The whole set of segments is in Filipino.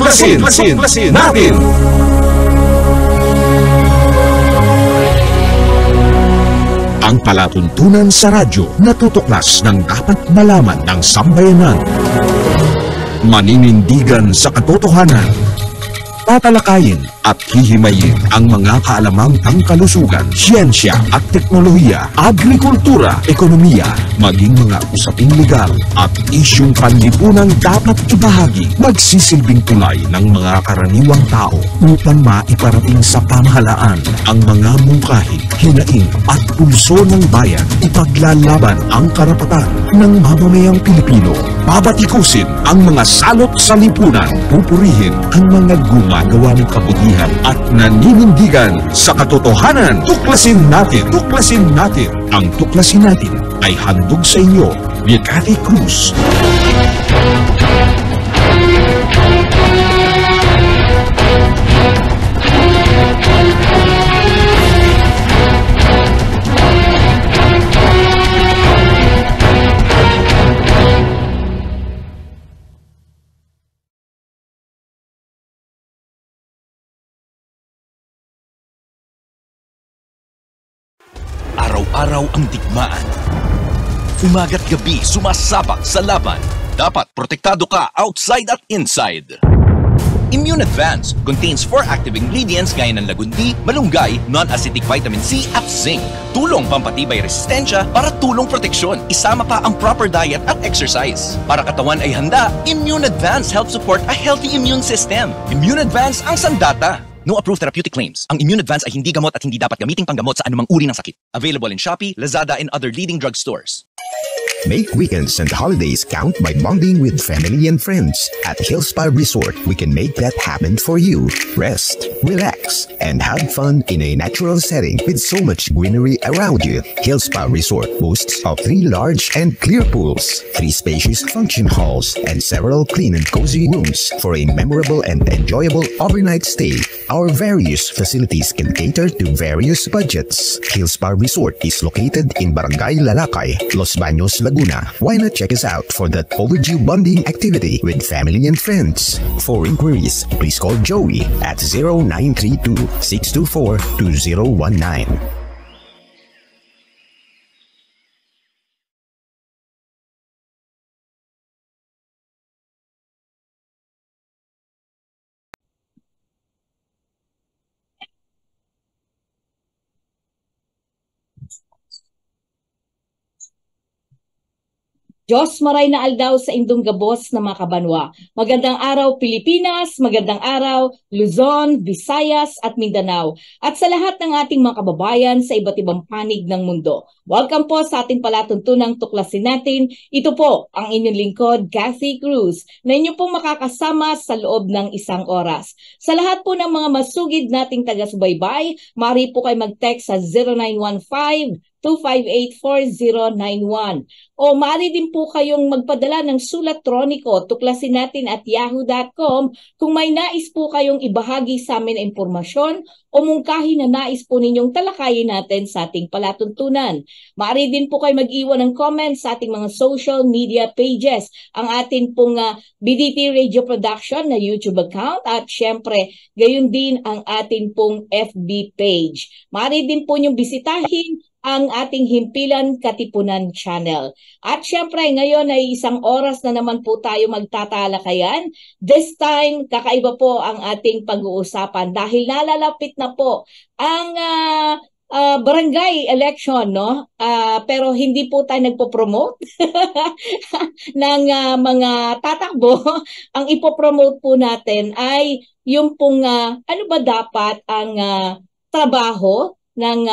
Tuklasin natin! Ang palatuntunan sa radyo na tutuklas ng dapat malaman ng sambayanan. Maninindigan sa katotohanan. Tatalakayin at hihimayin ang mga kaalamang pangkalusugan, siyensya at teknolohiya, agrikultura, ekonomiya, maging mga usaping legal at isyung panlipunang dapat ibahagi, magsisilbing tulay ng mga karaniwang tao upang maiparating sa pamahalaan ang mga mungkahi, hinaing at pulso ng bayan. Ipaglalaban ang karapatan ng mamamayang Pilipino. Babatikusin ang mga salot sa lipunan. Pupurihin ang mga gumagawa ng kabutihan at naninindigan sa katotohanan. Tuklasin natin! Tuklasin natin! Ang Tuklasin Natin ay handog sa inyo ni Cathy Cruz. Araw-araw ang digmaan. Umaga't gabi sumasabak sa laban. Dapat protektado ka outside at inside. Immune Advance contains 4 active ingredients gaya ng lagundi, malunggay, non-acidic vitamin C at zinc. Tulong pampatibay resistensya para tulong proteksyon. Isama pa ang proper diet at exercise. Para katawan ay handa, Immune Advance helps support a healthy immune system. Immune Advance ang sandata. No approved therapeutic claims. Ang Immune Advance ay hindi gamot at hindi dapat gamiting panggamot sa anumang uri ng sakit. Available in Shopee, Lazada, and other leading drugstores. Make weekends and holidays count by bonding with family and friends. At Hillspa Resort, we can make that happen for you. Rest, relax, and have fun in a natural setting with so much greenery around you. Hillspa Resort boasts of 3 large and clear pools, 3 spacious function halls, and several clean and cozy rooms for a memorable and enjoyable overnight stay. Our various facilities can cater to various budgets. Hillspa Resort is located in Barangay Lalakay, Los Baños, Laguna. Why not check us out for that overdue bonding activity with family and friends? For inquiries, please call Joey at 0932-624-2019. Diyos maray na aldaw sa indong gabos na mga kabanwa. Magandang araw Pilipinas, magandang araw Luzon, Visayas at Mindanao. At sa lahat ng ating mga kababayan sa iba't ibang panig ng mundo. Welcome po sa ating palatuntunang Tuklasin Natin. Ito po ang inyong lingkod, Cathy Cruz, na inyo pong makakasama sa loob ng 1 oras. Sa lahat po ng mga masugid nating taga-subaybay, maaari po kayo mag-text sa 0915-258-4091. O maaari din po kayong magpadala ng sulat troniko, tuklasinatin@yahoo.com kung may nais po kayong ibahagi sa amin na impormasyon o mungkahi na nais po ninyong talakayin natin sa ating palatuntunan. Maaari din po kayo mag-iwan ng comments sa ating mga social media pages, ang atin pong BDT Radio Production na YouTube account at syempre gayon din ang atin pong FB page. Maaari din po niyong bisitahin ang ating Himpilan Katipunan channel. At syempre, ngayon ay 1 oras na naman po tayo magtatalakayan. This time, kakaiba po ang ating pag-uusapan dahil nalalapit na po ang barangay election, no? Pero hindi po tayo nagpo-promote ng mga tatakbo. Ang ipopromote po natin ay yung pong ano ba dapat ang trabaho ng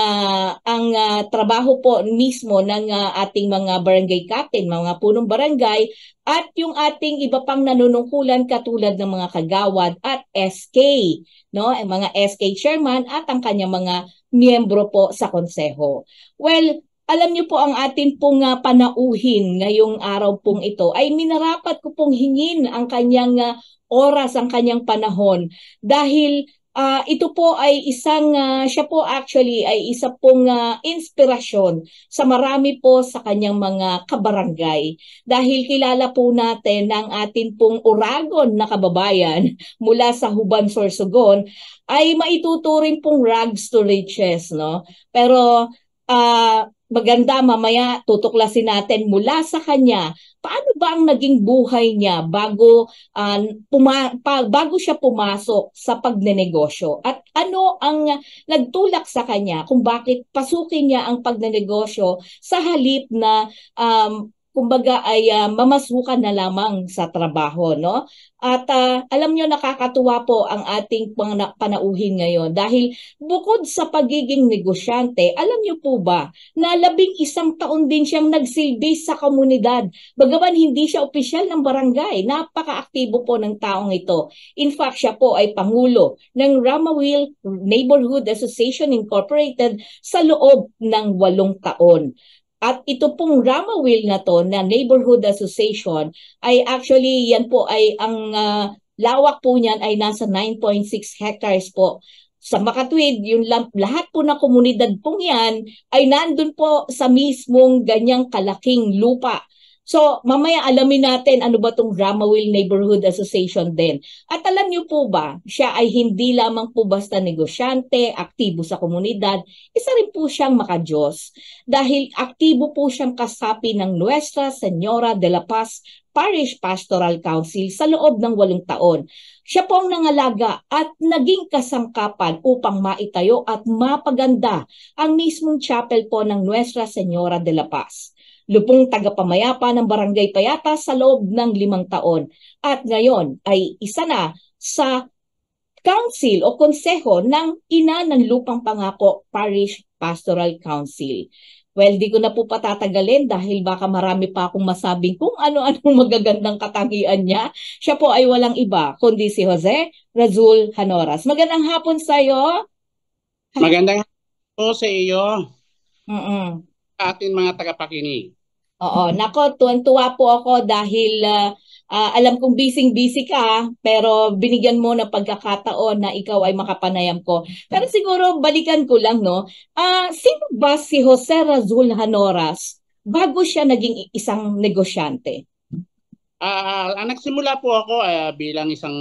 trabaho po mismo ng ating mga barangay captain, mga punong barangay at yung ating iba pang nanunungkulan katulad ng mga kagawad at SK, no? Ang mga SK chairman at ang kanyang mga miyembro po sa konseho. Well, alam niyo po ang atin pong panauhin ngayong araw pong ito ay minarapat ko pong hingin ang kanyang oras, ang kanyang panahon dahil ito po ay siya po actually ay isa pong inspirasyon sa marami po sa kanyang mga kabarangay. Dahil kilala po natin ang atin pong Uragon na kababayan mula sa Huban, Sorsogon ay maituturing pong rags to riches, no? Pero maganda mamaya tutuklasin natin mula sa kanya paano ba ang naging buhay niya bago bago siya pumasok sa pagnenegosyo at ano ang nagtulak sa kanya kung bakit pasukin niya ang pagnenegosyo sa halip na kumbaga ay mamasukan na lamang sa trabaho, no? At alam nyo, nakakatuwa po ang ating panauhin ngayon dahil bukod sa pagiging negosyante, alam nyo po ba na 11 taon din siyang nagsilbi sa komunidad. Bagaman hindi siya opisyal ng barangay, napaka-aktibo po ng taong ito. In fact, siya po ay pangulo ng Ramawil Neighborhood Association Incorporated sa loob ng 8 taon. At ito pong Ramawil na to na Neighborhood Association ay actually yan po ay ang lawak po niyan ay nasa 9.6 hectares po. Sa Makatwid, yung lahat po ng komunidad pong yan ay nandun po sa mismong ganyang kalaking lupa. So, mamaya alamin natin ano ba itong Ramawil Neighborhood Association din. At alam niyo po ba, siya ay hindi lamang po basta negosyante, aktibo sa komunidad, isa rin po siyang makadiyos. Dahil aktibo po siyang kasapi ng Nuestra Señora de la Paz Parish Pastoral Council sa loob ng 8 taon. Siya po ang nangalaga at naging kasangkapan upang maitayo at mapaganda ang mismong chapel po ng Nuestra Señora de la Paz. Lupong tagapamayapa ng Barangay Payata sa loob ng 5 taon. At ngayon ay isa na sa council o konseho ng Ina ng Lupang Pangako Parish Pastoral Council. Well, di ko na po patatagalin dahil baka marami pa akong masabing kung ano-anong magagandang katangian niya. Siya po ay walang iba kundi si Jose Razul Hanoras. Magandang hapon sa iyo. Magandang hapon po sa iyo. Ating mga tagapakinig. Oo, nako, tuwan-tuwa po ako dahil alam kong busy-busy ka, pero binigyan mo ng pagkakataon na ikaw ay makapanayam ko. Pero siguro balikan ko lang, no? Sino ba si Jose Razul Hanoras bago siya naging isang negosyante? Nagsimula po ako bilang isang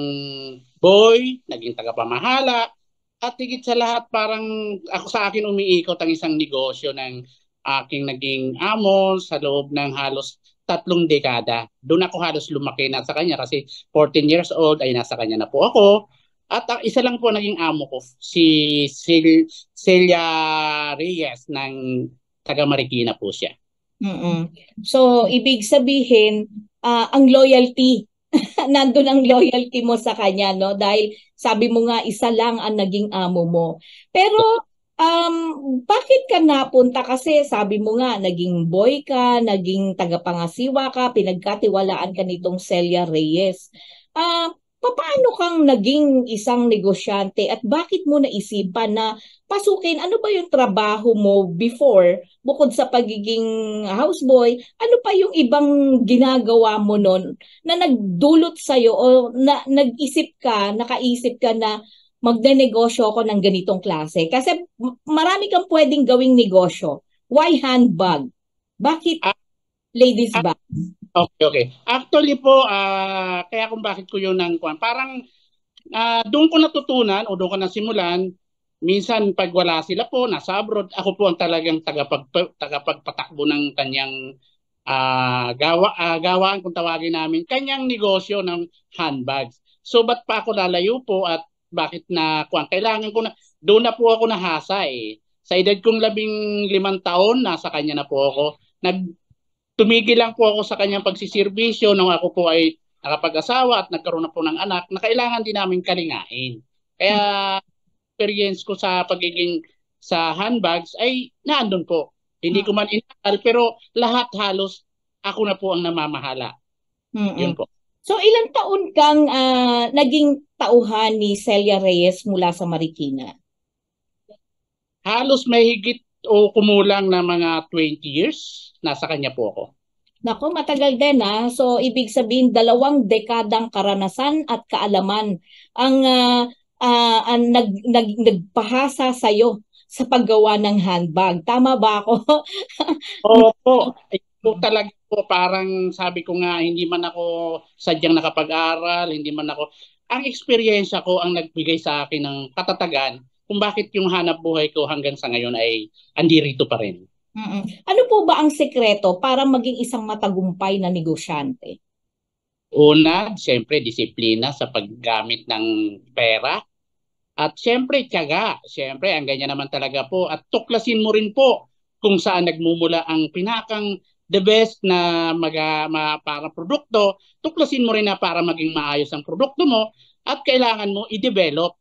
boy, naging tagapamahala, at higit sa lahat parang ako sa akin umiikot ang isang negosyo ng aking naging amo sa loob ng halos 3 dekada. Doon ako halos lumaki na sa kanya kasi 14 years old ay nasa kanya na po ako. At isa lang po naging amo ko, si Celia Reyes ng taga Marikina po siya. So, ibig sabihin, ang loyalty, nandun ang loyalty mo sa kanya, no? Dahil sabi mo nga, isa lang ang naging amo mo. Pero, bakit ka napunta? Kasi sabi mo nga, naging boy ka, naging tagapangasiwa ka, pinagkatiwalaan ka nitong Celia Reyes. Paano kang naging isang negosyante at bakit mo naisipan na pasukin? Ano ba yung trabaho mo before, bukod sa pagiging houseboy? Ano pa yung ibang ginagawa mo nun na nagdulot sa'yo o nakaisip ka na magnenegosyo ako ng ganitong klase? Kasi marami kang pwedeng gawing negosyo. Why handbag? Bakit ladies bag? Okay. Actually po, kaya kung bakit ko yun parang doon ko natutunan o doon ko nasimulan, minsan pag wala sila po, nasa abroad, ako po ang talagang tagapagpatakbo ng kanyang gawaan kung tawagin namin, kanyang negosyo ng handbags. So ba't pa ako lalayo po at bakit kailangan ko na, doon na po ako nahasa eh. Sa edad kong 15 taon, nasa kanya na po ako. Tumigil lang po ako sa kanyang pagsiservisyo nung ako po ay nakapag-asawa at nagkaroon na po ng anak na kailangan din namin kalingain. Kaya experience ko sa pagiging sa handbags ay naandun po. Hindi ko man inakal pero lahat halos ako na po ang namamahala. Yun po. So ilang taon kang naging tauhan ni Celia Reyes mula sa Marikina? Halos may higit o kumulang na mga 20 years. Nasa kanya po ako. Naku, matagal din ha. So ibig sabihin 2 dekadang karanasan at kaalaman ang nagpahasa sa'yo sa paggawa ng handbag. Tama ba ako? Opo, ito talaga po parang sabi ko nga hindi man ako sadyang nakapag-aral, hindi man ako ang eksperyensya ko ang nagbigay sa akin ng katatagan kung bakit yung hanap buhay ko hanggang sa ngayon ay andirito pa rin. Ano po ba ang sekreto para maging isang matagumpay na negosyante? Una, siyempre disiplina sa paggamit ng pera. At siyempre, tiyaga. Siyempre, ang ganyan naman talaga po. At tuklasin mo rin po kung saan nagmumula ang pinakang the best na para produkto. Tuklasin mo rin na para maging maayos ang produkto mo at kailangan mo i-develop.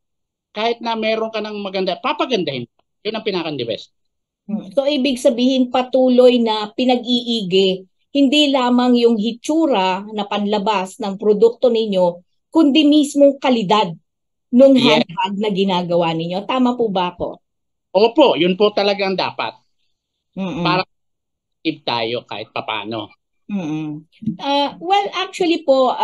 Kahit na meron ka ng maganda, papagandahin. Yun ang pinakang the best. So, ibig sabihin patuloy na pinag-iigi, hindi lamang yung hitsura na panlabas ng produkto ninyo, kundi mismong kalidad nung handbag na ginagawa ninyo. Tama po ba ako? Opo, yun po talagang dapat. Para keep tayo kahit papano. Well, actually po,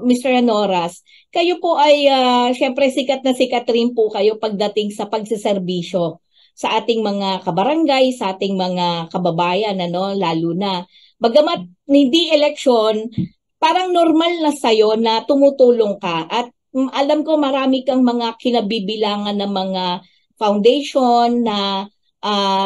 Mr. Anoras, kayo po ay syempre sikat na sikat rin po kayo pagdating sa pagsiservisyo sa ating mga kabarangay, sa ating mga kababayan, lalo na. Bagamat hindi eleksyon, parang normal na sa'yo na tumutulong ka at alam ko marami kang mga kinabibilangan ng mga foundation na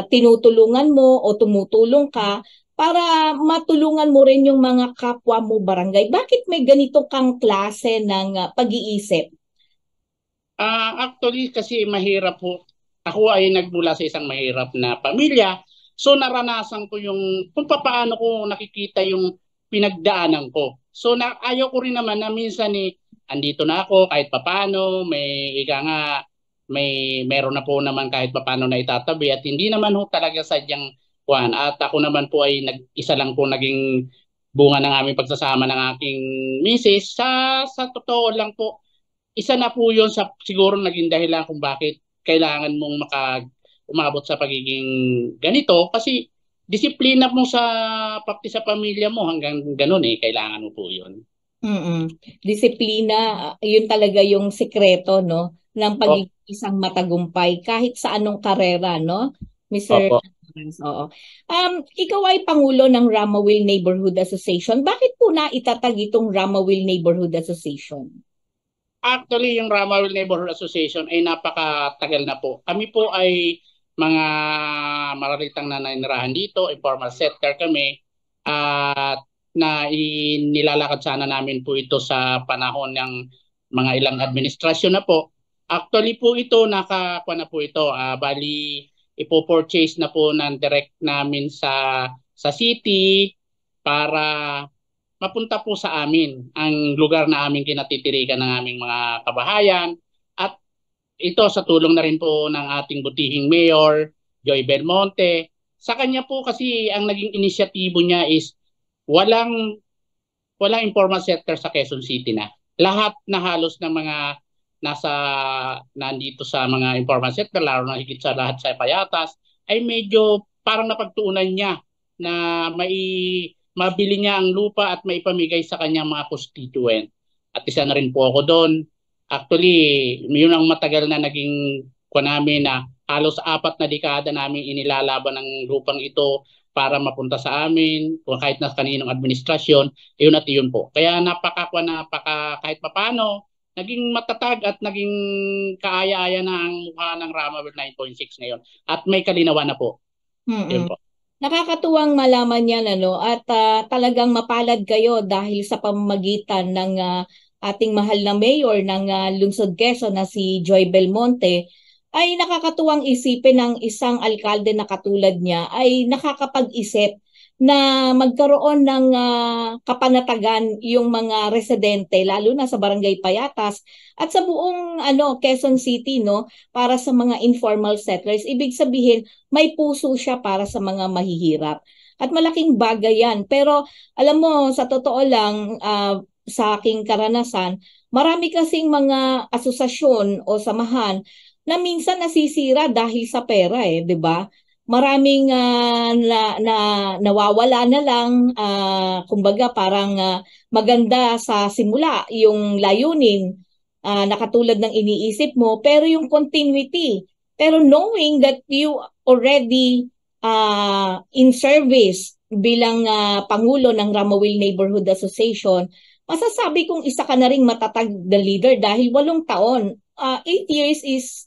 tinutulungan mo o tumutulong ka para matulungan mo rin yung mga kapwa mo barangay. Bakit may ganito kang klase ng pag-iisip? Actually, kasi mahirap po. Ako ay nagmula sa isang mahirap na pamilya. So naranasan ko yung kung paano ko nakikita yung pinagdaanan ko. So ayaw ko rin naman na minsan andito na ako kahit papaano, meron na po naman kahit papaano na itatabi at hindi naman ho talaga sadyang kuan. At ako naman po ay isa lang po naging bunga ng aming pagsasama ng aking misis. Sa totoo lang po, isa na po yun sa siguro naging dahilan kung bakit kailangan mong umabot sa pagiging ganito kasi disiplina mo pati sa pamilya mo hanggang ganun kailangan mo po yun. Disiplina, yun talaga yung sikreto, no, ng pagiging isang matagumpay kahit sa anong karera, no, Mr. Oo. Ikaw ay Pangulo ng Ramawil Neighborhood Association. Bakit po naitatag itong Ramawil Neighborhood Association? Actually, yung Ramawil Neighborhood Association ay napakatagal na po. Kami po ay mga maralitang na nainirahan dito, informal settler kami at nilalakad sana namin po ito sa panahon ng mga ilang administrasyon na po. Actually po ito, nakakuha na po ito. Bali, ipo-purchase na po ng direct namin sa city para mapunta po sa amin ang lugar na aming kinatitirikan ng aming mga kabahayan. At ito sa tulong na rin po ng ating butihing mayor, Joy Belmonte. Sa kanya po kasi ang naging inisyatibo niya is walang informal sector sa Quezon City na. Lahat na halos ng mga nandito sa mga informal sector, lalo na higit sa lahat sa Payatas, ay medyo parang napagtuunan niya na mabili niya ang lupa at maipamigay sa kanyang mga constituent. At isa na rin po ako doon. Actually, yun ang matagal na naging namin na halos 4 na dekada namin inilalaban ng lupang ito para mapunta sa amin, kung kahit na kaninong administrasyon, yun at yun po. Kaya kahit papano, naging matatag at naging kaaya-aya na ang mukha ng Ramawil 9.6 ngayon. At may kalinawan na po. Yun po. Nakakatuwang malaman yan, at talagang mapalad kayo dahil sa pamamagitan ng ating mahal na mayor ng Lungsod Quezon na si Joy Belmonte, ay nakakatuwang isipin ng isang alkalde na katulad niya ay nakakapag-isip na magkaroon ng kapanatagan yung mga residente lalo na sa Barangay Payatas at sa buong Quezon City, no, para sa mga informal settlers. Ibig sabihin may puso siya para sa mga mahihirap. At malaking bagay yan. Pero alam mo, sa totoo lang, sa aking karanasan, marami kasing mga asosasyon o samahan na minsan nasisira dahil sa pera, 'di ba? Maraming nawawala na lang, kumbaga parang maganda sa simula yung layunin, na katulad ng iniisip mo, pero yung continuity. Pero knowing that you already in service bilang Pangulo ng Ramawil Neighborhood Association, masasabi kong isa ka na ring matatag na leader dahil 8 taon. 8 years is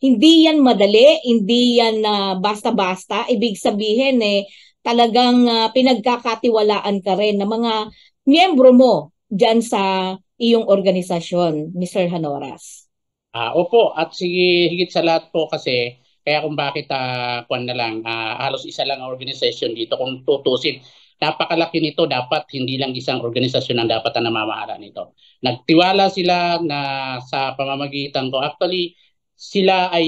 hindi yan madali, hindi yan basta-basta. Ibig sabihin talagang pinagkakatiwalaan ka rin ng mga miyembro mo dyan sa iyong organisasyon, Mr. Hanoras. Opo, at higit sa lahat po kasi, kaya kung bakit halos isa lang ang organisasyon dito kung tutusin. Napakalaki nito, dapat hindi lang isang organisasyon ang dapat na namamahala nito. Nagtiwala sila na sa pamamagitan ko. Actually, sila ay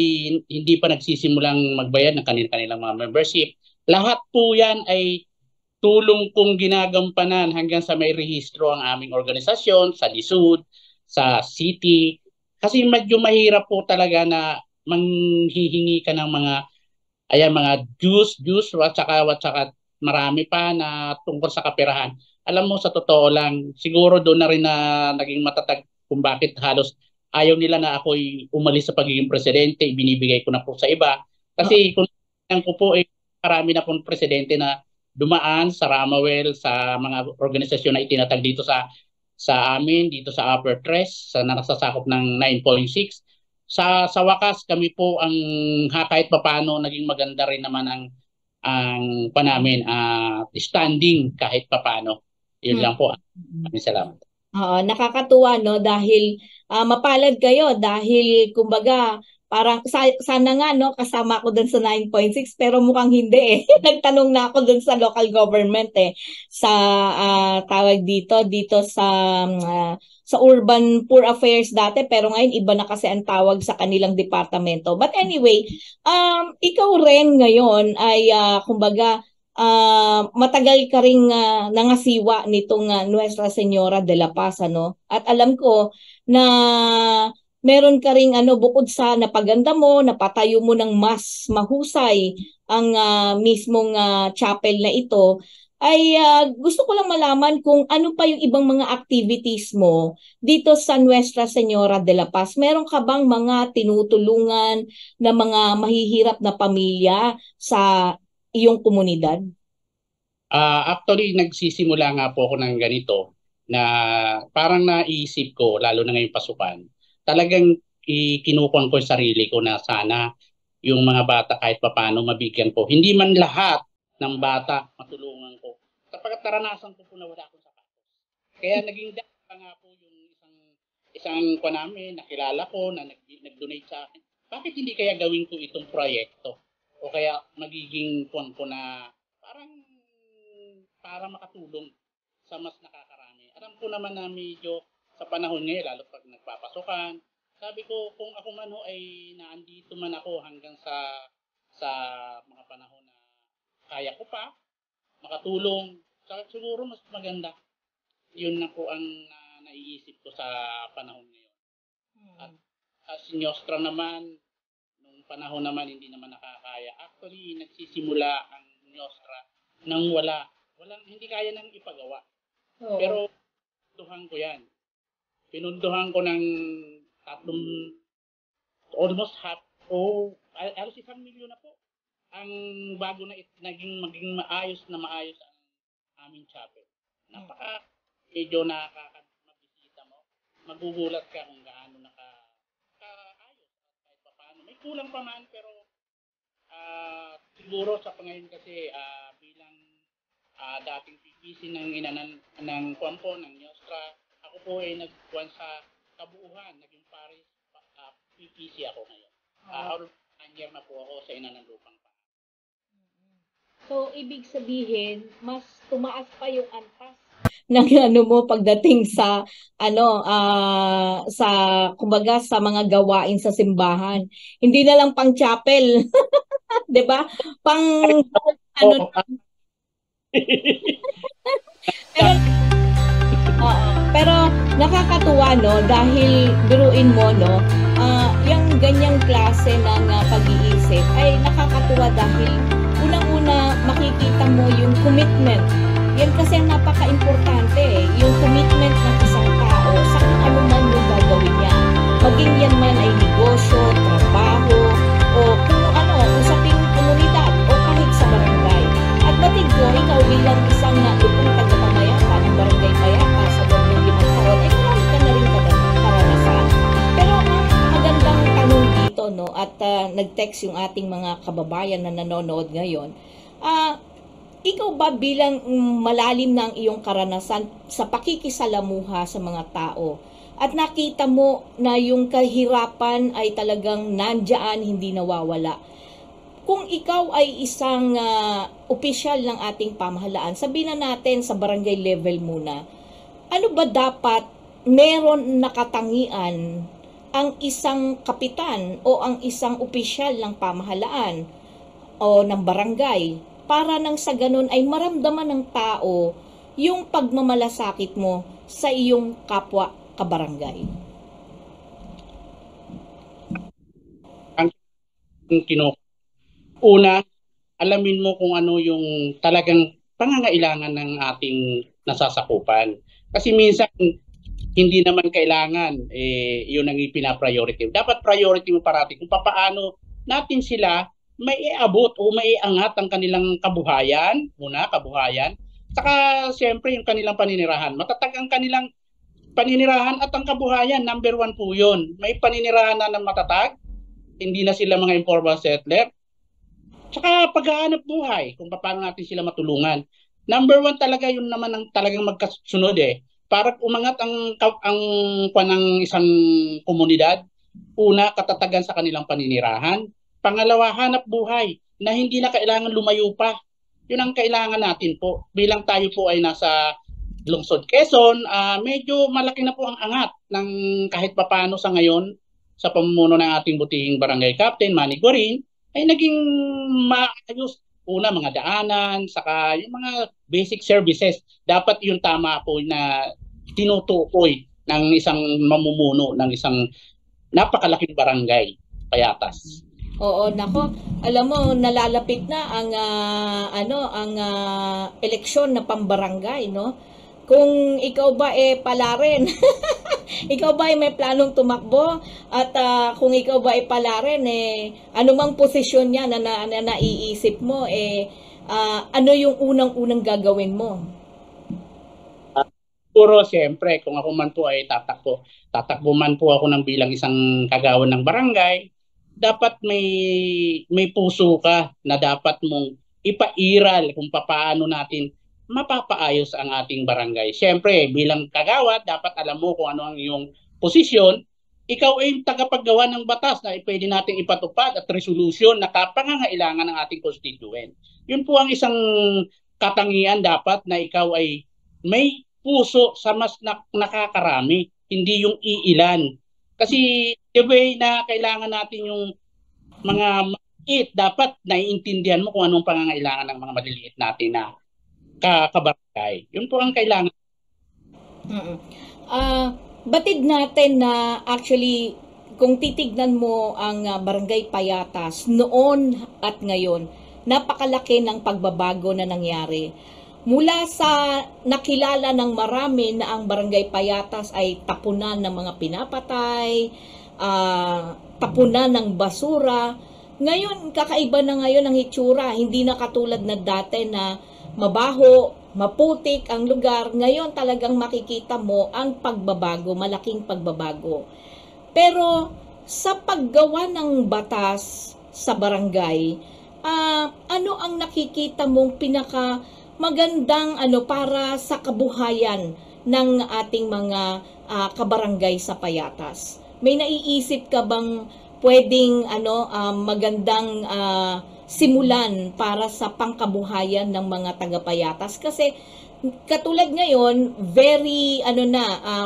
hindi pa nagsisimulang magbayad ng kanilang mga membership. Lahat po yan ay tulong kong ginagampanan hanggang sa may rehistro ang aming organisasyon, sa DSUD, sa city. Kasi medyo mahirap po talaga na manghihingi ka ng mga dues, at saka marami pa na tungkol sa kaperahan. Alam mo, sa totoo lang, siguro doon na rin na naging matatag kung bakit halos ayaw nila na ako'y umalis sa pagiging presidente, binibigay ko na po sa iba. Kasi kung ko po, marami na pong presidente na dumaan sa Ramawel, sa mga organisasyon na itinatag dito sa amin, dito sa Upper Tres, sa nasasakop ng 9.6. Sa wakas, kami po ang kahit papano naging maganda rin naman ang panamin standing kahit papano. Yun lang po. Maraming salamat. Nakakatuwa dahil mapalad kayo dahil kumbaga parang sana nga kasama ako dun sa 9.6 pero mukhang hindi Nagtanong na ako dun sa local government sa tawag dito sa Urban Poor Affairs dati, pero ngayon iba na kasi ang tawag sa kanilang departamento. But anyway, ikaw rin ngayon ay kumbaga matagal ka ring nangasiwa nitong Nuestra Señora de la Paz, At alam ko na meron ka ring bukod sa napaganda mo, napatayo mo ng mas mahusay ang mismong chapel na ito, ay gusto ko lang malaman kung ano pa yung ibang mga activities mo dito sa Nuestra Señora de la Paz. Meron ka bang mga tinutulungan na mga mahihirap na pamilya sa iyong komunidad? Actually, nagsisimula nga po ako ng ganito na parang naisip ko, lalo na ngayong pasukan, talagang kinukuhan ko yung sarili ko na sana yung mga bata kahit papano mabigyan ko. Hindi man lahat ng bata matulungan ko. Kapag naranasan ko po na wala akong sapatos. Kaya naging pa nga po yung isang namin, nakilala ko na nag-donate sa akin. Bakit hindi kaya gawin ko itong proyekto? O kaya magiging ko na parang para makatulong sa mas nakakarami. Alam ko naman na medyo sa panahon ngayon, lalo pag nagpapasukan, sabi ko kung ako man ay naandito man ako hanggang sa mga panahon na kaya ko pa makatulong, siguro mas maganda. Yun na po ang naiisip ko sa panahon ngayon. At si Nostra naman, nung panahon naman hindi naman nakakaya. Actually, nagsisimula ang Nostra nang hindi kaya nang ipagawa. Oo. Pero pinunduhan ko yan. Pinunduhan ko ng almost halos 1 milyon na po. Ang bago na maging maayos ang aming chapel. Medyo nakakabisita mo. Magugulat ka kung gaano kaayos kahit paano. May kulang pa man pero siguro sa pangayon kasi bilang dating PPC ng Kwampo, ng Nostra, ako po ay nagkuhan sa kabuuan, naging Paris PPC ako ngayon. Year na po ako sa Ina ng Lupang pa. So, ibig sabihin, mas tumaas pa yung antas ng mo pagdating sa sa kumbaga sa mga gawain sa simbahan. Hindi na lang pang chapel. 'Di ba? Pero nakakatuwa dahil biruin mo yung ganyang klase ng pag-iisip ay nakakatuwa dahil unang-una makikita mo yung commitment. Yan kasi ang napaka-importante yung commitment ng isang tao sa kung ano man yung maging yan man ay negosyo, trabaho, o kung ano, usaping komunidad o kahit sa barangay. At batid ko, ikaw bilang isang lupong tagapamayapa ng barangay Payapa sa loob ng 5 taon, ay marami ka na rin karanasan. Pero ang magandang tanong dito, no, at nag-text yung ating mga kababayan na nanonood ngayon, ikaw ba bilang malalim na ang iyong karanasan sa pakikisalamuha sa mga tao at nakita mo na yung kahirapan ay talagang nandyan, hindi nawawala. Kung ikaw ay isang opisyal ng ating pamahalaan, sabihin na natin sa barangay level muna, ano ba dapat meron nakatangian ang isang kapitan o ang isang opisyal ng pamahalaan o ng barangay para nang sa ganun ay maramdaman ng tao yung pagmamalasakit mo sa iyong kapwa kabarangay? Ang una, alamin mo kung ano yung talagang pangangailangan ng ating nasasakupan. Kasi minsan, hindi naman kailangan yun ang ipina-priority. Dapat priority mo parati kung paano natin sila may iabot o may iangat ang kanilang kabuhayan, kabuhayan. Saka siyempre yung kanilang paninirahan. Matatag ang kanilang paninirahan at ang kabuhayan, number 1 po yun. May paninirahan na ng matatag, hindi na sila mga informal settler. Saka paghahanap buhay, kung paano natin sila matulungan. Number 1 talaga yun naman ang talagang magkasunod Para umangat ang isang komunidad, una, katatagan sa kanilang paninirahan. Pangalawa, hanap buhay na hindi na kailangan lumayo pa. Yun ang kailangan natin po. Bilang tayo po ay nasa Lungsod Quezon, medyo malaki na po ang angat ng kahit papano sa ngayon sa pamumuno ng ating butihing barangay captain, Manny Guarin, ay naging maayos. Una, mga daanan, saka yung mga basic services. Dapat yung tama po na tinutukoy ng isang mamumuno ng isang napakalaking barangay, Payatas. Oo, nako. Alam mo, nalalapit na ang eleksyon na pambarangay, no? Kung ikaw ba pala rin, ikaw ba may planong tumakbo at kung ikaw ba pala rin anumang posisyon niya na naiisip mo ano yung unang-unang gagawin mo? Puro siyempre, kung ako man po ay tatakbo man po ako ng bilang isang kagawan ng barangay, dapat may puso ka na dapat mong ipairal kung paano natin mapapaayos ang ating barangay. Siyempre, bilang kagawad, dapat alam mo kung ano ang iyong posisyon. Ikaw ay tagapaggawa ng batas na pwede nating ipatupad at resolusyon na kapangangailangan ng ating constituent. Yun po ang isang katangian dapat na ikaw ay may puso sa mas nakakarami, hindi yung iilan. Kasi the way na kailangan natin yung mga maliit, dapat naiintindihan mo kung anong pangangailangan ng mga maliliit natin na kabarangay. Yun po ang kailangan. Batid natin na actually, kung titignan mo ang Barangay Payatas noon at ngayon, napakalaki ng pagbabago na nangyari. Mula sa nakilala ng marami na ang Barangay Payatas ay tapunan ng mga pinapatay, tapunan ng basura. Ngayon, kakaiba na ngayon ang hitsura. Hindi na katulad na dati na mabaho, maputik ang lugar. Ngayon talagang makikita mo ang pagbabago, malaking pagbabago. Pero sa paggawa ng batas sa barangay, ano ang nakikita mong pinaka magandang para sa kabuhayan ng ating mga kabarangay sa Payatas? May naiisip ka bang pwedeng magandang simulan para sa pangkabuhayan ng mga taga-Payatas? Kasi katulad ngayon, very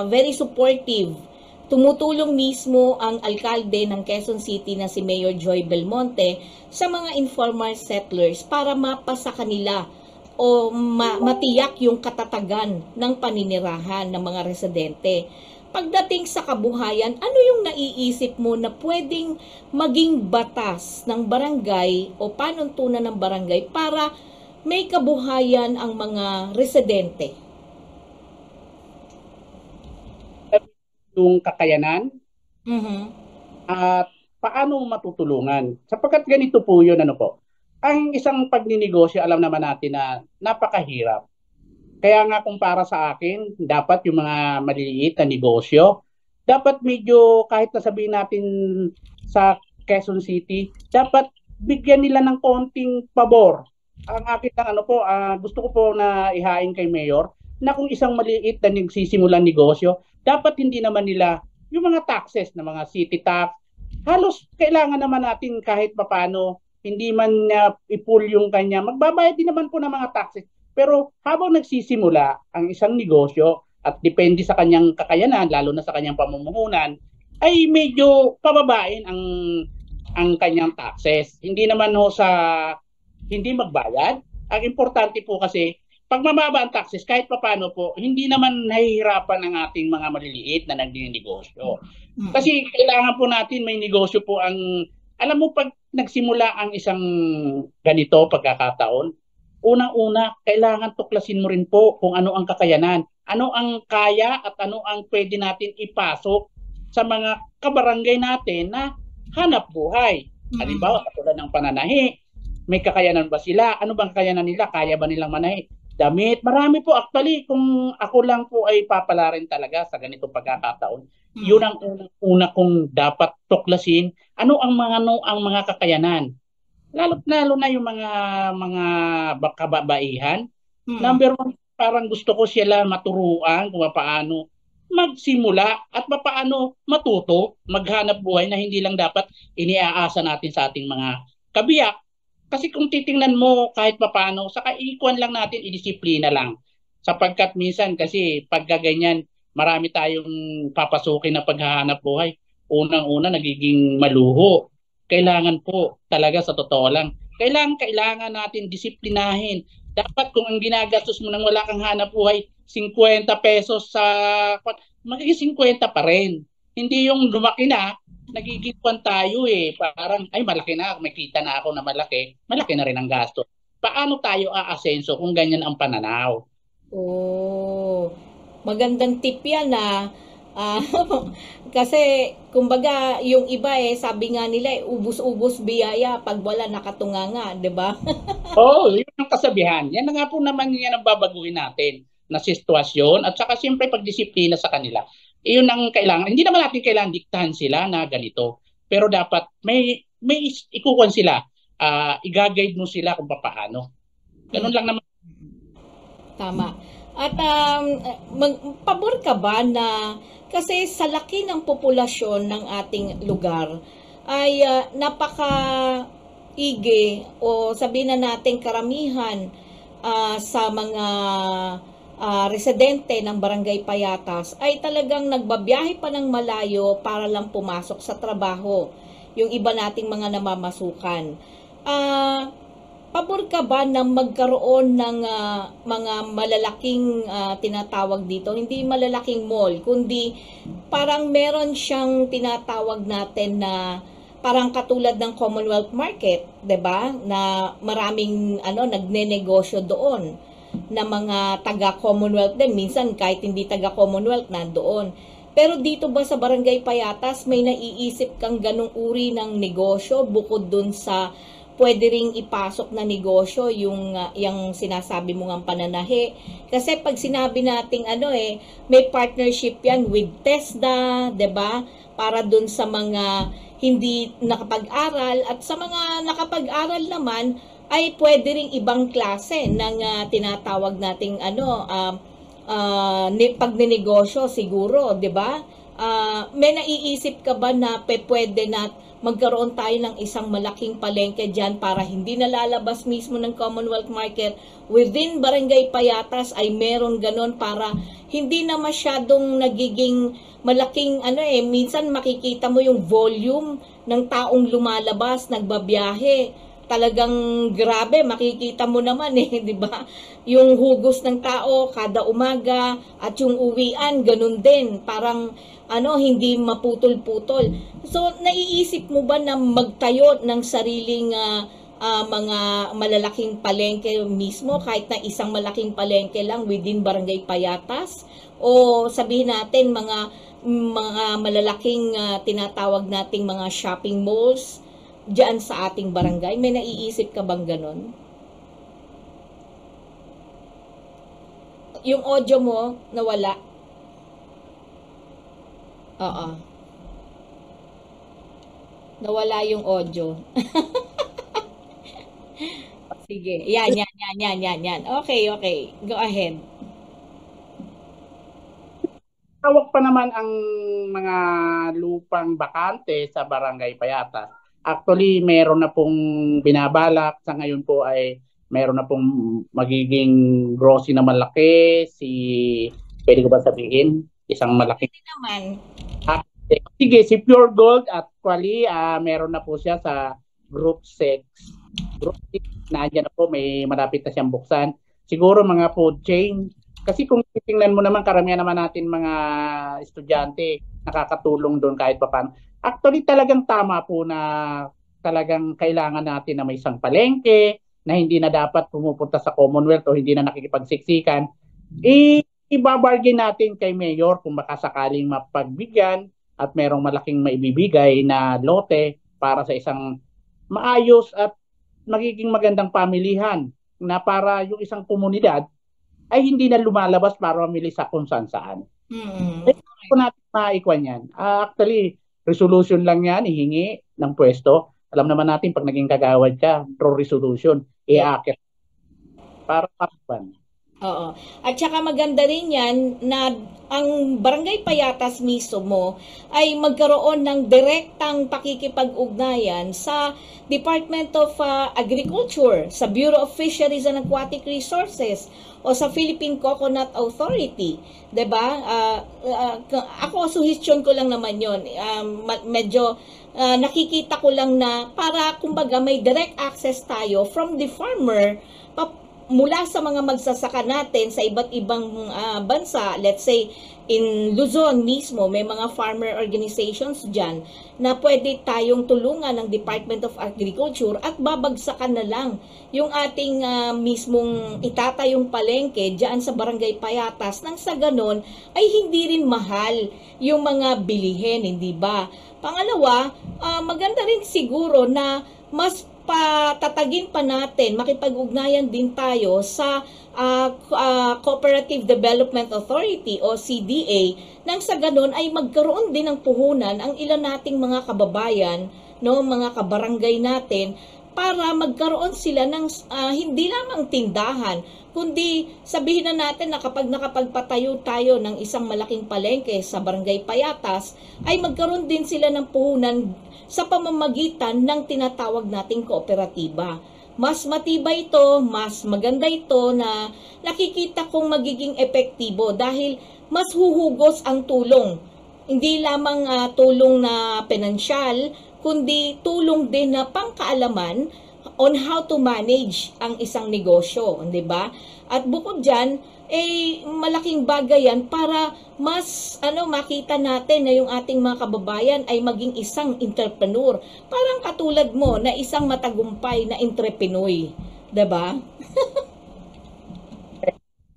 very supportive. Tumutulong mismo ang alkalde ng Quezon City na si Mayor Joy Belmonte sa mga informal settlers para mapasa kanila o matiyak yung katatagan ng paninirahan ng mga residente. Pagdating sa kabuhayan, ano yung naiisip mo na pwedeng maging batas ng barangay o panuntunan ng barangay para may kabuhayan ang mga residente? Yung kakayanan, Mhm. At paano matutulungan? Sapagkat ganito po yun, ano po. Ang isang pagninegosyo, alam naman natin na napakahirap. Kaya nga kung para sa akin, dapat yung mga maliliit na negosyo, dapat medyo kahit na sabihin natin sa Quezon City, dapat bigyan nila ng konting pabor. Ang akin lang ano po, gusto ko po na ihain kay Mayor na kung isang maliit na nagsisimulang negosyo, dapat hindi naman nila yung mga taxes na mga city tax, halos kailangan naman natin kahit papano, hindi man i-pull yung kanya, magbabayad din naman po ng mga taxes. Pero habang nagsisimula ang isang negosyo at depende sa kanyang kakayanan, lalo na sa kanyang pamumuhunan, ay medyo pababain ang kanyang taxes. Hindi naman ho sa hindi magbayad. Ang importante po kasi pag mababa ang taxes, kahit papano po, hindi naman nahihirapan ang ating mga maliliit na nagninegosyo. Kasi kailangan po natin may negosyo po ang, alam mo pag nagsimula ang isang ganito pagkakataon, unang-una, kailangan tuklasin mo rin po kung ano ang kakayanan, ano ang kaya at ano ang pwede natin ipasok sa mga kabarangay natin na hanap buhay. Halimbawa, katulad ng pananahi, may kakayanan ba sila? Ano bang kakayanan nila? Kaya ba nilang manahi? Damit, marami po actually, kung ako lang po ay papalarin talaga sa ganitong pagkakataon, yun ang una kong dapat tuklasin, ano ang mga kakayanan. Lalo na yung mga kababaihan. Number one, parang gusto ko sila maturuan kung paano magsimula at paano matuto, maghanap buhay na hindi lang dapat iniaasa natin sa ating mga kabiyak. Kasi kung titingnan mo kahit papaano, sa kaikuan lang natin, idisiplina lang. Sapagkat minsan kasi pagkaganyan, marami tayong papasukin na paghahanap buhay. Unang-una, nagiging maluho. Kailangan po talaga sa totoo lang. Kailangan natin disiplinahin. Dapat kung ang ginagastos mo nang wala kang hanap buhay, 50 pesos sa magiging 50 pa rin. Hindi yung lumaki na, nagiging tayo parang ay malaki na, may kita na ako na malaki na rin ang gasto. Paano tayo aasenso kung ganyan ang pananaw? Oh, magandang tip yan na kasi kumbaga yung iba sabi nga nila ubus-ubos biyaya pag wala nakatunganga, 'di ba? Yun ang kasabihan. Yan na nga po naman yan ang babaguhin natin na sitwasyon at saka siyempre pagdisiplina sa kanila. Iyon ang kailangan. Hindi naman natin kailangan diktahan sila na ganito. Pero dapat may ikukuhan sila. I-guide mo sila kung paano. Ganun lang naman. Tama. At pabor ka ba na kasi sa laki ng populasyon ng ating lugar ay napaka-ige o sabihin na natin karamihan sa mga residente ng Barangay Payatas ay talagang nagbabiyahe pa ng malayo para lang pumasok sa trabaho. Yung iba nating mga namamasukan. Pabor ka ba na magkaroon ng mga malalaking tinatawag dito? Hindi malalaking mall, kundi parang meron siyang tinatawag natin na parang katulad ng Commonwealth Market, 'di ba? Na maraming nagnenegosyo doon na mga taga-Commonwealth din. Minsan kahit hindi taga-Commonwealth nandoon. Pero dito ba sa Barangay Payatas may naiisip kang ganung uri ng negosyo bukod dun sa pwede ring ipasok na negosyo yung sinasabi mo ngang pananahi? Kasi pag sinabi nating may partnership yan with TESDA, 'di ba? Para dun sa mga hindi nakapag-aral at sa mga nakapag-aral naman ay pwede ring ibang klase ng tinatawag nating pagnenegosyo siguro, 'di ba? May naiisip ka ba na pwede na magkaroon tayo ng isang malaking palengke diyan para hindi nalalabas mismo ng Commonwealth Market within Barangay Payatas ay meron ganon para hindi na masyadong nagiging malaking minsan makikita mo yung volume ng taong lumalabas, nagbabiyahe. Talagang grabe, makikita mo naman di ba? Yung hugos ng tao kada umaga at yung uwian ganun din, parang hindi maputol-putol. So naiisip mo ba na magtayo ng sariling mga malalaking palengke mismo, kahit na isang malaking palengke lang within Barangay Payatas? O sabihin natin mga mga malalaking tinatawag nating mga shopping malls diyan sa ating barangay? May naiisip ka bang ganon? Yung audio mo nawala. Oo. Nawala yung audio. Sige. Yan. Okay. Go ahead. Hawak pa naman ang mga lupang bakante sa Barangay Payatas. Actually, meron na pong binabalak. Sa ngayon po ay meron na pong magiging grocery na malaki. Pwede ko ba sabihin? Isang malaki. Hindi naman. Sige, si Pure Gold at Quali, meron na po siya sa Group 6. Group 6, nandiyan na po, may malapit na siyang buksan. Siguro mga food chain. Kasi kung titingnan mo naman, karamihan naman natin mga estudyante, nakakatulong doon kahit pa paano. Actually, talagang tama po na talagang kailangan natin na may isang palengke, na hindi na dapat pumupunta sa Commonwealth o hindi na nakikipagsiksikan. Ibabargain natin kay Mayor kung baka sakaling mapagbigyan at merong malaking maibibigay na lote para sa isang maayos at magiging magandang pamilihan na para yung isang komunidad ay hindi na lumalabas para mamili sa kung saan. Kung natin maikwan yan. Actually, resolution lang yan, ihingi ng pwesto. Alam naman natin pag naging kagawad ka, through resolution, i-aakit para kapban. Oo. At saka maganda rin yan na ang Barangay Payatas mismo ay magkaroon ng direktang pakikipag-ugnayan sa Department of Agriculture, sa Bureau of Fisheries and Aquatic Resources o sa Philippine Coconut Authority. 'Di ba? Ako suhestyon ko lang naman 'yon. Medyo nakikita ko lang na para kumbaga may direct access tayo from the farmer mula sa mga magsasaka natin sa iba't ibang bansa. Let's say in Luzon mismo, may mga farmer organizations dyan na pwede tayong tulungan ng Department of Agriculture at babagsakan na lang yung ating mismong itatayong palengke dyan sa Barangay Payatas nang sa ganon ay hindi rin mahal yung mga bilihin, hindi ba? Pangalawa, maganda rin siguro na mas patatagin pa natin, makipag-ugnayan din tayo sa Cooperative Development Authority o CDA nang sa ganun ay magkaroon din ng puhunan ang ilan nating mga kababayan, no, mga kabarangay natin para magkaroon sila ng hindi lamang tindahan, kundi sabihin na natin na kapag nakapagpatayo tayo ng isang malaking palengke sa Barangay Payatas, ay magkaroon din sila ng puhunan sa pamamagitan ng tinatawag nating kooperatiba. Mas matibay ito, mas maganda ito na nakikita kong magiging epektibo dahil mas huhugos ang tulong. Hindi lamang tulong na pinansyal, kundi tulong din na pangkaalaman on how to manage ang isang negosyo, di ba? At bukod diyan, malaking bagay yan para mas makita natin na yung ating mga kababayan ay maging isang entrepreneur. Parang katulad mo na isang matagumpay na entrepreneur, 'di ba?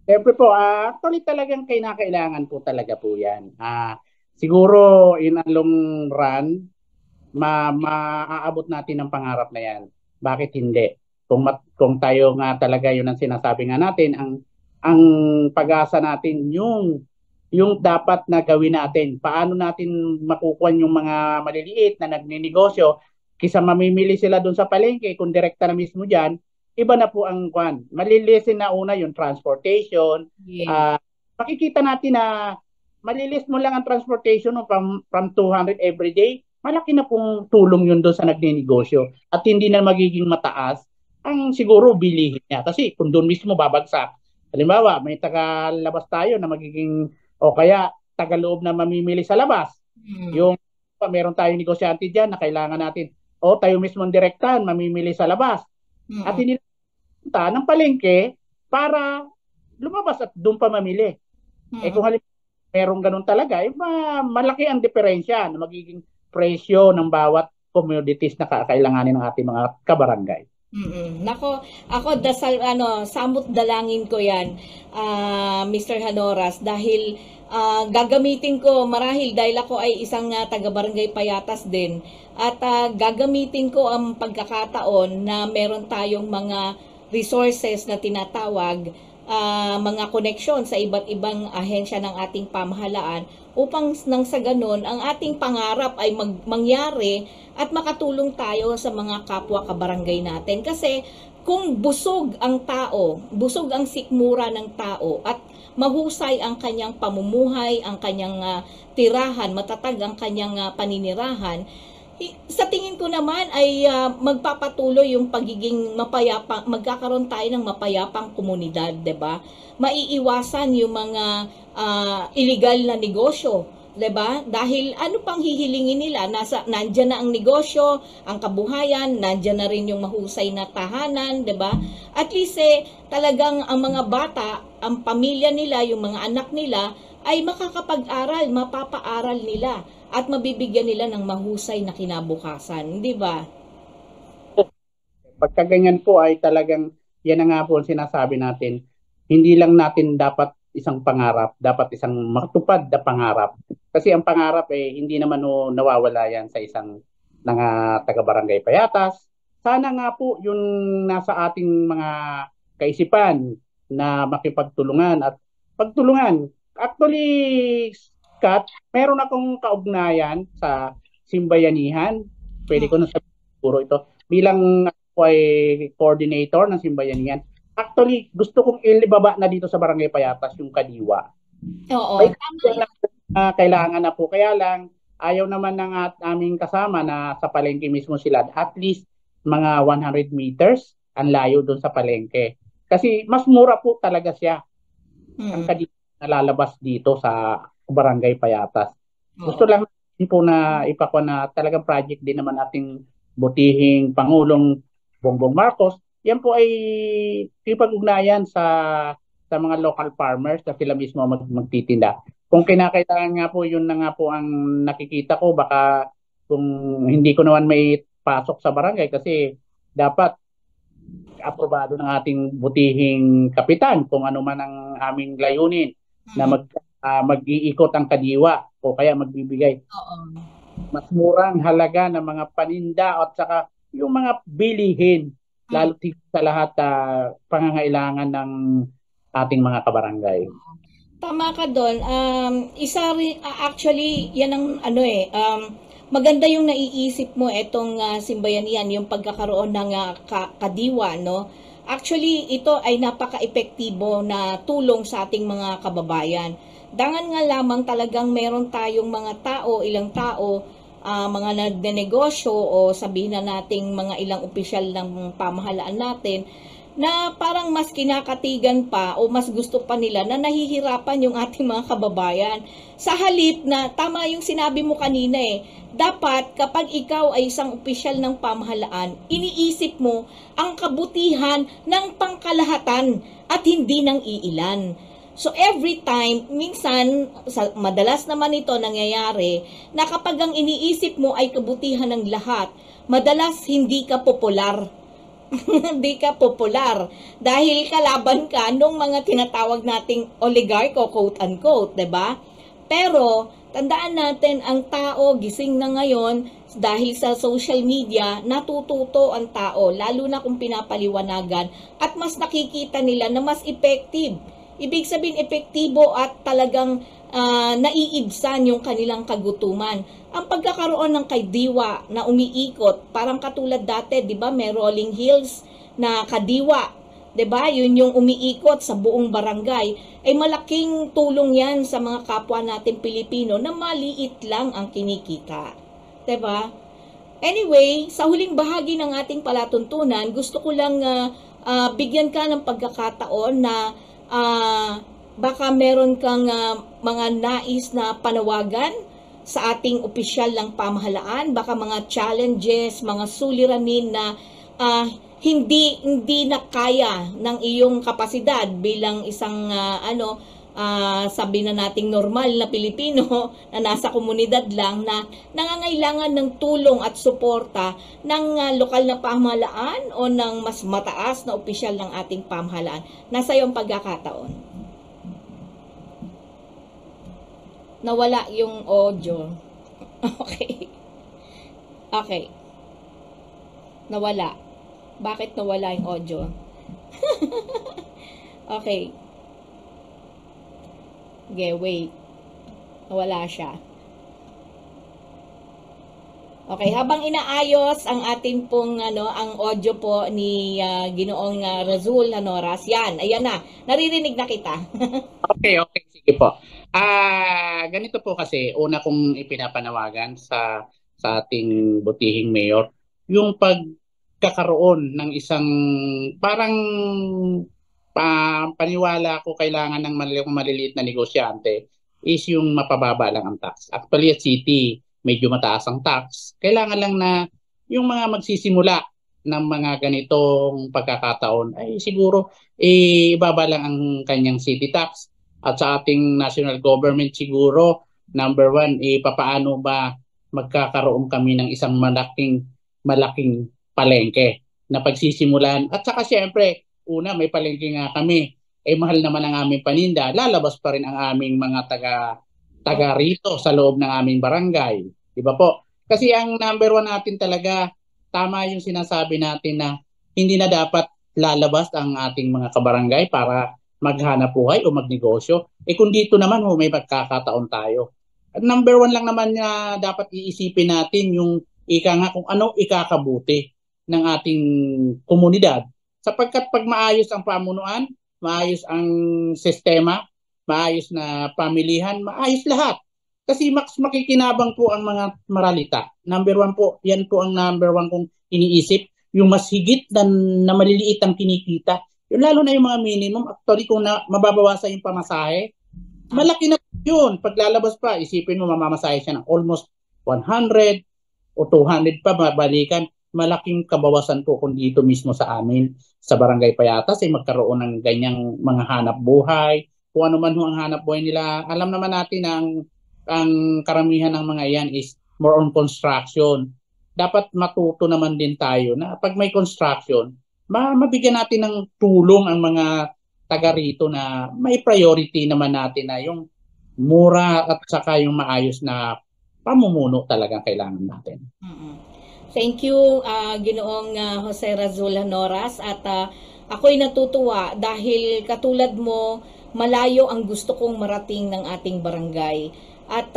Siyempre po, actually talagang kailangan po talaga po 'yan. Siguro in a long run, maaabot natin ang pangarap na 'yan. Bakit hindi? Kung tayo nga talaga, yun ang sinasabi nga natin, ang pag-asa natin yung dapat na gawin natin. Paano natin makukuha yung mga maliliit na nagninegosyo kaysa mamimili sila doon sa palengke, kung direkta na mismo diyan, iba na po ang kwan. Malilisin na una yung transportation. Yeah. Makikita natin na malilis mo lang ang transportation from 200 every day. Malaki na pong tulong yun doon sa nagninegosyo at hindi na magiging mataas ang siguro bilihin niya. Kasi kung doon mismo babagsak, halimbawa, may tagalabas tayo na magiging, o kaya tagaloob na mamimili sa labas. Yung meron tayong negosyante dyan na kailangan natin, tayo mismo ang direktahan, mamimili sa labas. At hindi na ng palengke para lumabas at doon pa mamili. Kung halimbawa, merong ganun talaga, malaki ang diferensya na magiging presyo ng bawat commodities na kakailanganin ng ating mga kabarangay. Nako, ako dasal samot dalangin ko 'yan, Mr. Hanoras, dahil gagamitin ko marahil dahil ako ay isang taga-barangay Payatas din at gagamitin ko ang pagkakataon na meron tayong mga resources na tinatawag, mga koneksyon sa iba't ibang ahensya ng ating pamahalaan upang nang sa ganun ang ating pangarap ay mangyari at makatulong tayo sa mga kapwa kabarangay natin. Kasi kung busog ang tao, busog ang sikmura ng tao at mahusay ang kanyang pamumuhay, ang kanyang tirahan, matatag ang kanyang paninirahan, sa tingin ko naman ay magpapatuloy yung pagiging mapayapa, magkakaroon tayo ng mapayapang komunidad, 'di ba? Maiiwasan yung mga illegal na negosyo, 'di ba? Dahil ano pang hihilingin nila? Nandiyan na ang negosyo, ang kabuhayan, nandiyan na rin yung mahusay na tahanan, 'di ba? At least talagang ang mga bata, ang pamilya nila, yung mga anak nila ay makakapag-aral, mapapaaral nila at mabibigyan nila ng mahusay na kinabukasan, 'di ba? Pagka ganyan po ay talagang yan na nga po ang sinasabi natin. Hindi lang natin dapat isang pangarap, dapat isang matupad na pangarap. Kasi ang pangarap hindi naman nawawala yan sa isang taga-barangay Payatas. Sana nga po yung nasa ating mga kaisipan na makipagtulungan at pagtulungan. Actually, Kat, meron akong kaugnayan sa Simbayanihan. Pwede ko na sabihin siguro ito. Bilang ako ay coordinator ng Simbayanihan, actually, gusto kong ilibaba na dito sa Barangay Payatas yung Kadiwa. Oo, may tama. kailangan na po. Kaya lang, ayaw naman ng aming kasama na sa palengke mismo sila. At least, mga 100 meters ang layo doon sa palengke. Kasi mas mura po talaga siya. Ang Kadiwa na lalabas dito sa Barangay Payatas. Gusto lang po na ipakwa na talagang project din naman ating butihing Pangulong Bongbong Marcos. Yan po ay ipag-ugnayan sa mga local farmers na sila mismo magtitinda. Kung kinakailangan nga po, yun na nga po ang nakikita ko. Baka kung hindi ko naman may pasok sa barangay kasi dapat aprobado ng ating butihing kapitan kung ano man ang aming layunin na mag-iikot ang Kadiwa o kaya magbibigay mas murang halaga ng mga paninda at saka yung mga bilihin lalo sa lahat pangangailangan ng ating mga kabarangay. Tama ka doon. Actually, yan ang maganda yung naiisip mo etong Simbayanihan, yung pagkakaroon ng Kadiwa, no? Actually, ito ay napaka-epektibo na tulong sa ating mga kababayan. Dangan nga lamang talagang meron tayong mga ilang tao, mga nagnenegosyo o sabihin na nating mga ilang opisyal ng pamahalaan natin na parang mas kinakatigan pa o mas gusto pa nila na nahihirapan yung ating mga kababayan. Sa halip na, tama yung sinabi mo kanina dapat kapag ikaw ay isang opisyal ng pamahalaan, iniisip mo ang kabutihan ng pangkalahatan at hindi ng iilan. So every time, minsan, madalas naman ito nangyayari, na kapag ang iniisip mo ay kabutihan ng lahat, madalas hindi ka popular. Hindi ka popular dahil kalaban ka nung mga tinatawag nating oligarko, quote-unquote, 'di ba? Pero tandaan natin, ang tao gising na ngayon dahil sa social media, natututo ang tao, lalo na kung pinapaliwanagan at mas nakikita nila na mas effective. Ibig sabihin, epektibo at talagang naiibsan yung kanilang kagutuman. Ang pagkakaroon ng Kadiwa na umiikot, parang katulad dati, 'di ba, may rolling hills na Kadiwa, 'di ba? Yun yung umiikot sa buong barangay. Ay malaking tulong 'yan sa mga kapwa natin Pilipino na maliit lang ang kinikita. 'Di ba? Anyway, sa huling bahagi ng ating palatuntunan, gusto ko lang bigyan ka ng pagkakataon na baka meron kang mga nais na panawagan sa ating opisyal ng pamahalaan, baka mga challenges, mga suliranin na hindi na kaya ng iyong kapasidad bilang isang sabi na nating normal na Pilipino na nasa komunidad lang na nangangailangan ng tulong at suporta ng lokal na pamahalaan o ng mas mataas na opisyal ng ating pamahalaan. Nasa iyo ang pagkakataon. Nawala yung audio. Okay. Okay. Nawala. Bakit nawala yung audio? Okay. Okay, wait. Nawala siya. Okay, habang inaayos ang atin pong ang audio po ni Ginoong Razul Hanoras. Yan, ayan na. Naririnig na kita. Okay, sige po. Ganito po kasi una kong ipinapanawagan sa ating butihing mayor yung pagkakaroon ng isang parang paniwala ko kailangan ng maliliit na negosyante is yung mapababa lang ang tax. Actually at city medyo mataas ang tax. Kailangan lang na yung mga magsisimula ng mga ganitong pagkakataon ay siguro ibaba lang ang kanyang city tax. At sa ating national government siguro, number one, papaano ba magkakaroon kami ng isang malaking palengke na pagsisimulan. At saka siyempre, una may palengke nga kami, mahal naman ang aming paninda, lalabas pa rin ang aming mga taga rito sa loob ng aming barangay. Di ba po? Kasi ang number one natin talaga, tama yung sinasabi natin na hindi na dapat lalabas ang ating mga kabarangay para maghanap buhay o magnegosyo. Kung dito naman may magkakataon tayo. At number one lang naman na dapat iisipin natin yung kung ano ikakabuti ng ating komunidad. Sapagkat pag maayos ang pamunuan, maayos ang sistema, maayos na pamilihan, maayos lahat. Kasi makikinabang po ang mga maralita. Number one po, yan po ang number one kong iniisip. Yung mas higit na maliliit ang kinikita. Yung lalo na yung mga minimum, actually kung mababawasan yung pamasahe, malaki na yun. Pag lalabas pa, isipin mo mamamasahe siya ng almost 100 o 200 pa, mabalikan. Malaking kabawasan po kung dito mismo sa amin, sa Barangay Payatas, ay magkaroon ng ganyang mga hanap buhay. Kung ano man ang hanap buhay nila, alam naman natin ang karamihan ng mga yan is more on construction. Dapat matuto naman din tayo na pag may construction, mabigyan natin ng tulong ang mga taga rito na may priority naman natin na yung mura at saka yung maayos na pamumuno talagang kailangan natin. Thank you, Ginoong Jose Razul Hanoras. At ako'y natutuwa dahil katulad mo, malayo ang gusto kong marating ng ating barangay. At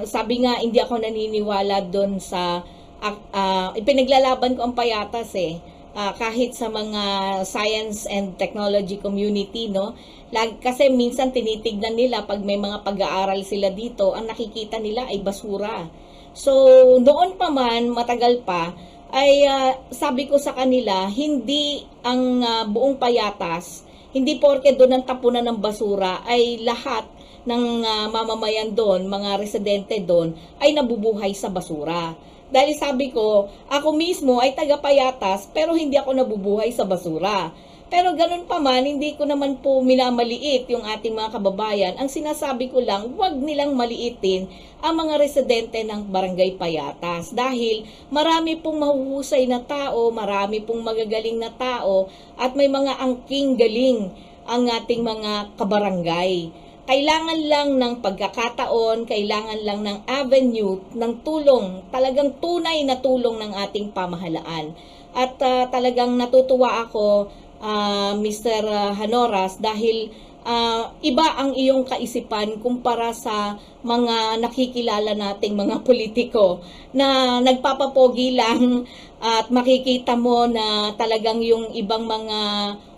sabi nga, hindi ako naniniwala doon sa ipinaglalaban ko ang Payatas kahit sa mga science and technology community, no? Kasi minsan tinitignan nila pag may mga pag-aaral sila dito, ang nakikita nila ay basura. So, noon pa man, matagal pa, ay sabi ko sa kanila, hindi ang buong Payatas, hindi porke doon ang tapunan ng basura, ay lahat ng mamamayan doon, mga residente doon, ay nabubuhay sa basura. Dahil sabi ko, ako mismo ay taga Payatas, pero hindi ako nabubuhay sa basura. Pero ganun pa man, hindi ko naman po minamaliit yung ating mga kababayan. Ang sinasabi ko lang, huwag nilang maliitin ang mga residente ng Barangay Payatas. Dahil marami pong mahuhusay na tao, marami pong magagaling na tao, at may mga angking galing ang ating mga kabarangay. Kailangan lang ng pagkakataon, kailangan lang ng avenue, ng tulong, talagang tunay na tulong ng ating pamahalaan. At talagang natutuwa ako, Mr. Hanoras, dahil iba ang iyong kaisipan kumpara sa mga nakikilala nating mga politiko na nagpapapogi lang at makikita mo na talagang yung ibang mga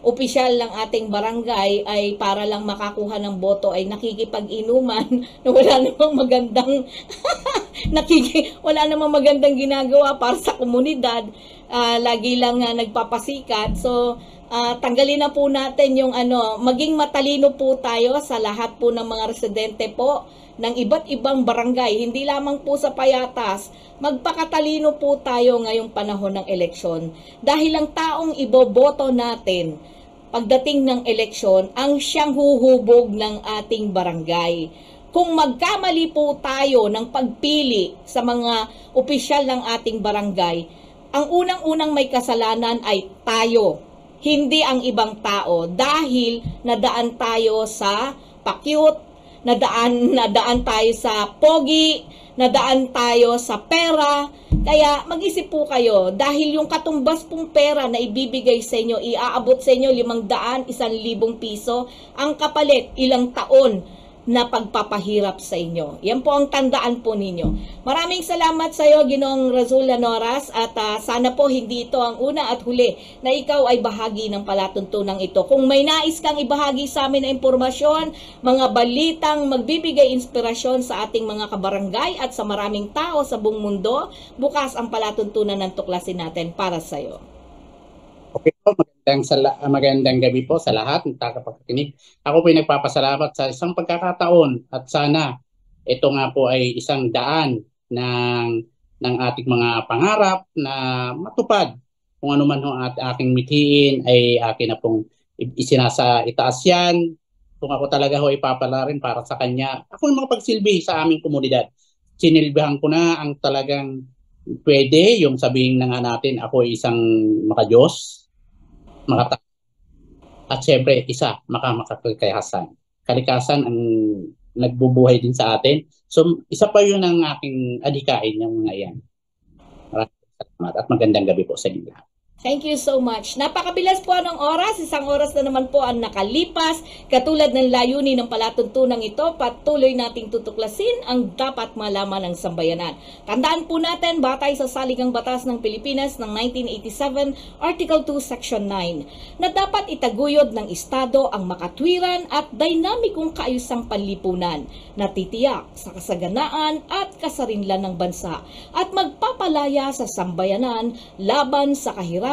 opisyal ng ating barangay ay para lang makakuha ng boto ay nakikipag-inuman na wala namang magandang wala namang magandang ginagawa para sa komunidad, lagi lang nagpapasikat. So tanggalin na po natin yung maging matalino po tayo sa lahat po ng mga residente po ng iba't ibang barangay, hindi lamang po sa Payatas. Magpakatalino po tayo ngayong panahon ng eleksyon. Dahil ang taong iboboto natin pagdating ng eleksyon ang siyang huhubog ng ating barangay. Kung magkamali po tayo ng pagpili sa mga opisyal ng ating barangay, ang unang-unang may kasalanan ay tayo, hindi ang ibang tao, dahil nadaan tayo sa pakyut, nadaan tayo sa pogi, nadaan tayo sa pera. Kaya mag-isip po kayo, dahil yung katumbas pong pera na ibibigay sa inyo, iaabot sa inyo 500, 1,000 piso, ang kapalit ilang taon na pagpapahirap sa inyo. Yan po ang tandaan po ninyo. Maraming salamat sa iyo, Ginoong Razul Hanoras, at sana po hindi ito ang una at huli na ikaw ay bahagi ng palatuntunang ito. Kung may nais kang ibahagi sa amin na impormasyon, mga balitang magbibigay inspirasyon sa ating mga kabarangay at sa maraming tao sa buong mundo, bukas ang palatuntunan ng tuklasin natin para sa iyo. Okay po, magandang gabi po sa lahat ng tagapakikinig. Ako po ay nagpapasalamat sa isang pagkakataon at sana ito nga po ay isang daan ng ating mga pangarap na matupad. Kung ano man ang aking mithiin ay akin na pong itaas yan. Kung ako talaga ho ipapala rin para sa kanya, ako yung makapagsilbi sa aming komunidad. Sinilbihan ko na ang talagang pwede, yung sabihin na nga natin ako ay isang makadiyos, at syempre makakakayasan. Kalikasan ang nagbubuhay din sa atin. So isa pa yun ang aking adhikain yung mga yan. Maraming salamat at magandang gabi po sa inyo lahat. Thank you so much. Napakabilis po ng oras. Isang oras na naman po ang nakalipas. Katulad ng layunin ng palatuntunang ito, patuloy nating tutuklasin ang dapat malaman ng sambayanan. Tandaan po natin, batay sa Saligang Batas ng Pilipinas ng 1987, Article 2, Section 9, na dapat itaguyod ng Estado ang makatwiran at dinamikong kaayusang panlipunan na titiyak sa kasaganaan at kasarinlan ng bansa at magpapalaya sa sambayanan laban sa kahirapan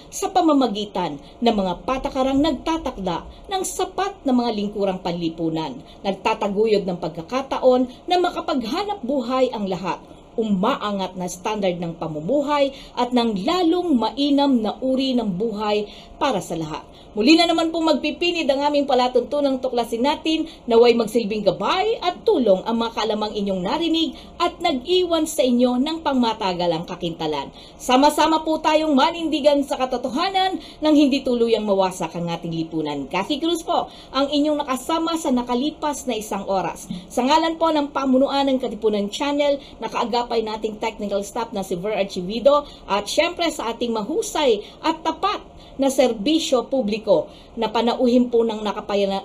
sa pamamagitan ng mga patakarang nagtatakda ng sapat na mga lingkurang panlipunan, nagtataguyod ng pagkakataon na makapaghanap buhay ang lahat, umaangat na standard ng pamumuhay at ng lalong mainam na uri ng buhay para sa lahat. Muli na naman po magpipinid ang aming palatuntunang tuklasin natin, naway magsilbing gabay at tulong ang mga kaalamang inyong narinig at nag-iwan sa inyo ng pangmatagalang kakintalan. Sama-sama po tayong manindigan sa katotohanan nang hindi tuluyang mawasak ang ating lipunan. Cathy Cruz po, ang inyong nakasama sa nakalipas na isang oras. Sa ngalan po ng pamunuan ng Katipunan Channel, nakaagapay nating technical staff na si Ver Archivido at syempre sa ating mahusay at tapat na serbisyo publiko na panauhin po ng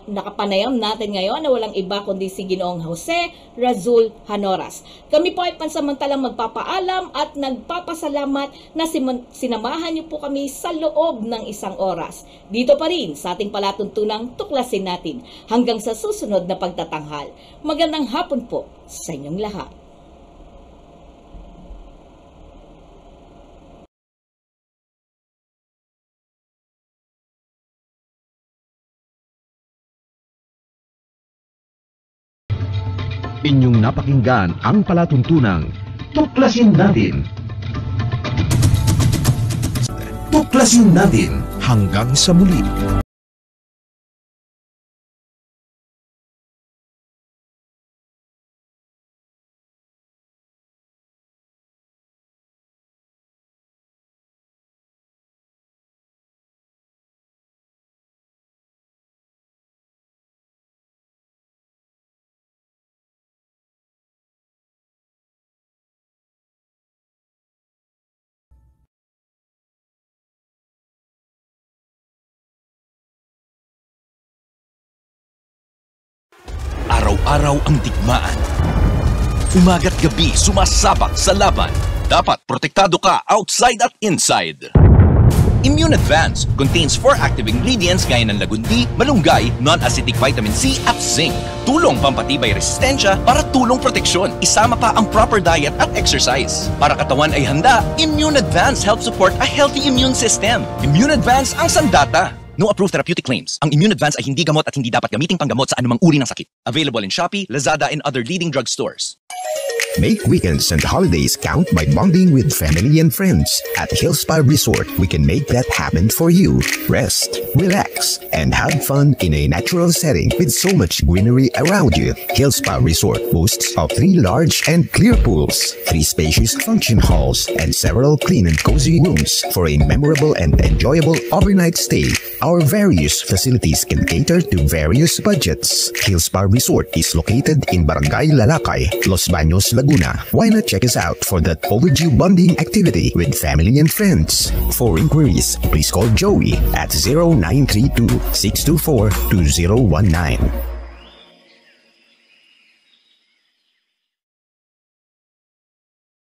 nakapanayam natin ngayon na walang iba kundi si Ginoong Jose Razul Hanoras. Kami po ay pansamantalang magpapaalam at nagpapasalamat na sinamahan niyo po kami sa loob ng isang oras. Dito pa rin sa ating palatuntunang tuklasin natin hanggang sa susunod na pagtatanghal. Magandang hapon po sa inyong lahat. Inyong napakinggan ang palatuntunang Tuklasin Natin. Tuklasin natin hanggang sa muli. Araw-araw ang digmaan. Umaga't gabi sumasabak sa laban. Dapat protektado ka outside at inside. Immune Advance contains 4 active ingredients gaya ng lagundi, malunggay, non-acidic vitamin C at zinc. Tulong pampatibay resistensya para tulong proteksyon. Isama pa ang proper diet at exercise. Para katawan ay handa, Immune Advance helps support a healthy immune system. Immune Advance ang sandata. No approved therapeutic claims. Ang Immune Advance ay hindi gamot at hindi dapat gamiting panggamot sa anumang uri ng sakit. Available in Shopee, Lazada, and other leading drugstores. Make weekends and holidays count by bonding with family and friends. At Hillspa Resort, we can make that happen for you. Rest, relax, and have fun in a natural setting with so much greenery around you. Hillspa Resort boasts of 3 large and clear pools, 3 spacious function halls, and several clean and cozy rooms for a memorable and enjoyable overnight stay. Our various facilities can cater to various budgets. Hillspa Resort is located in Barangay Lalakay, Los Baños, Laguna. Why not check us out for that overdue bonding activity with family and friends? For inquiries, please call Joey at 0932-624-2019.